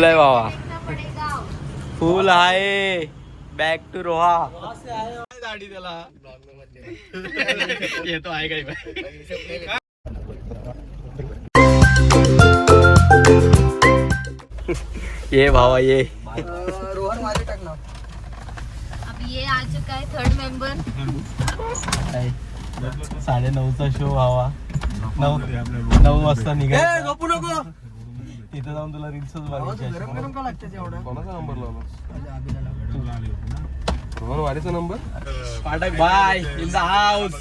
बाबा फुल आहे back to Roha गाडी त्याला येतो आहे काय ये भावा ये रोहन माझे टाकणार. अभी ये आ चुका है थर्ड मेंबर. 9:30चा शो भावा 9 वाजता निघाय झोपू नको. तिथं जाऊन तुला रील्सच बघायची. गरम का लागते एवढं? कोणाचा नंबर लावला वारीचा number Pathak bye in the house.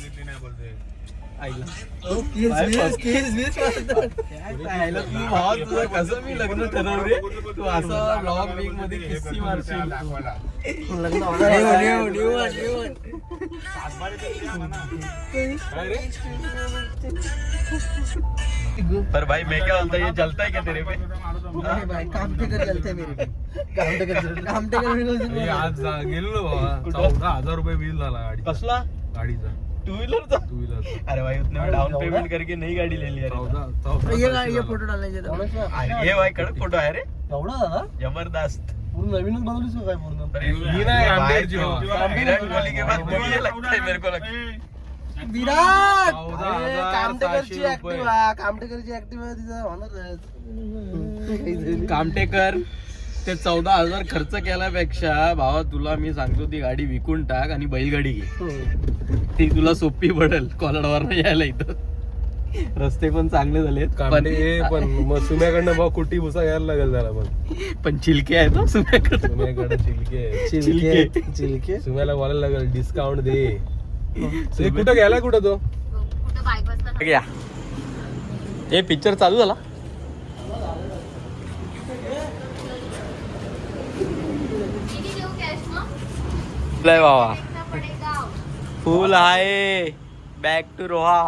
कसं मी लग्न ठरवले तू असं ब्लॉग वीक मध्ये किस्सी मारशील. पर भाई मैं क्या बोलता ये जलता है क्या तेरे पे? भाई काम टेकर चलते मेरे पे. काम टेकर आज गेलो बाबा 14,000 रुपये बिल झाला गाडी. कसला गाडीचा टू व्हीलरचा? Two wheeler. अरे भाई उतने में डाउन पेमेंट करके नई गाड़ी ले लिया रे. ये फोटो डालने अरे ये भाई कडक फोटो आहे रे एवढा दादा जबरदस्त. पूर्ण नवीनच बनवलीस का काय पूर्ण? ही नाही आंबेडची हो. विराट कोहली के बाद मुझे लगता है मेरे को लगता है विराट 14,700 रुपये. कामटेकरची ऍक्टिव्ह तिचा होणार. कामटेकर ते 14,000 खर्च केल्यापेक्षा भावा तुला मी सांगतो ती गाडी विकून टाक आणि बैलगाडी घे. ती तुला सोपी पडेल कोलाडवर यायला. इथं रस्ते पण चांगले झालेत पण मग सुम्याकडनं भाऊ कुटी भुसा घ्यायला लागेल त्याला. पण चिलके आहेत हो सुम्याकडे. सुम्याकडे चिलके चिलके सुम्याला बोलायला लागेल डिस्काउंट दे. ते कुठं गेलाय कुठं तो? कुठं बायपासला घ्या हे पिक्चर चालू झाला. किती देऊ कॅश मग? लय बाबा कितना पडेगा? फुल आहे बॅक टू रोहा.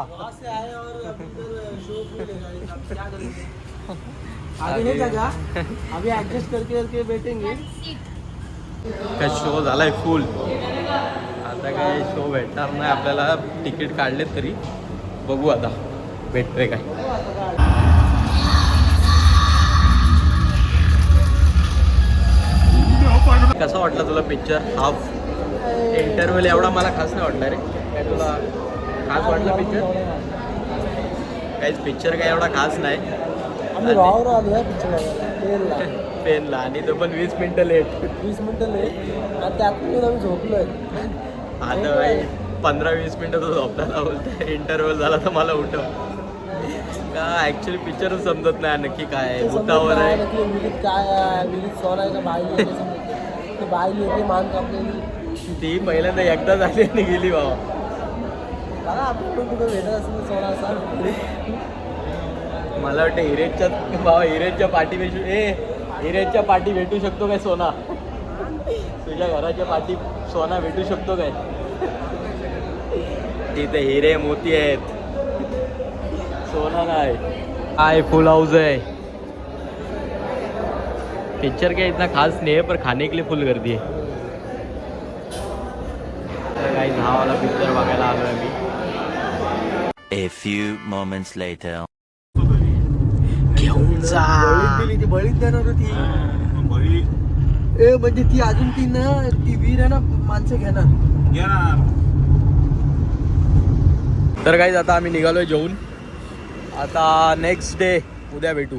आगे नहीं जागा. अभी एडजस्ट करके बैठेंगे. सीट शो झालाय फुल. आता काय शो भेटणार नाही आपल्याला. तिकीट काढले तरी बघू आता भेटतंय काय. कसा वाटला तुला पिक्चर? हाफ इंटरव्हल एवढा मला खास नाही वाटला रे. काय तुला खास वाटला पिक्चर? काहीच पिक्चर काय एवढा खास नाही. आम्ही राहू आलो पिक्चर पेनला आणि तो पण 20 मिनिटं लेट. 20 मिनिटं लेट आणि त्यातून आम्ही झोपलोय. आता काही 15-20 मिनिटं तो झोपताना बोलतोय इंटरव्हल झाला तर मला उठव. का ऍक्च्युली पिक्चरच समजत नाही नक्की काय आहे. भूतावर आहे विलीत काय आहे. विलीत सॉल आहे का बाई येते. बाई येते मान कापलेली. ती पहिल्यांदा एकदा झाली आणि गेली बाबा. बघा आपण पण कुठं भेटत असेल सोळा असा. मला वाटतं हिरेजच्या बाबा हिरेजच्या पाठी हिरेजच्या पाठी भेटू शकतो काय सोना? तुझ्या घराच्या पाठी सोना भेटू शकतो काय? तिथे हिरे मोती आहेत सोना नाही. काय फुल हाउस है. पिक्चर क्या इतना खास नहीं है पर खाने के लिए फुल गर्दी है. काही हा वाला पिक्चर बघायला आलो आहे मी. A few moments later. घेऊन जा. ती बळीत देणार होती. ए म्हणजे ती अजून ती वीर आहे ना माणसं घेणार. तर काही आता आम्ही निघालोय जेवून. आता नेक्स्ट डे उद्या भेटू.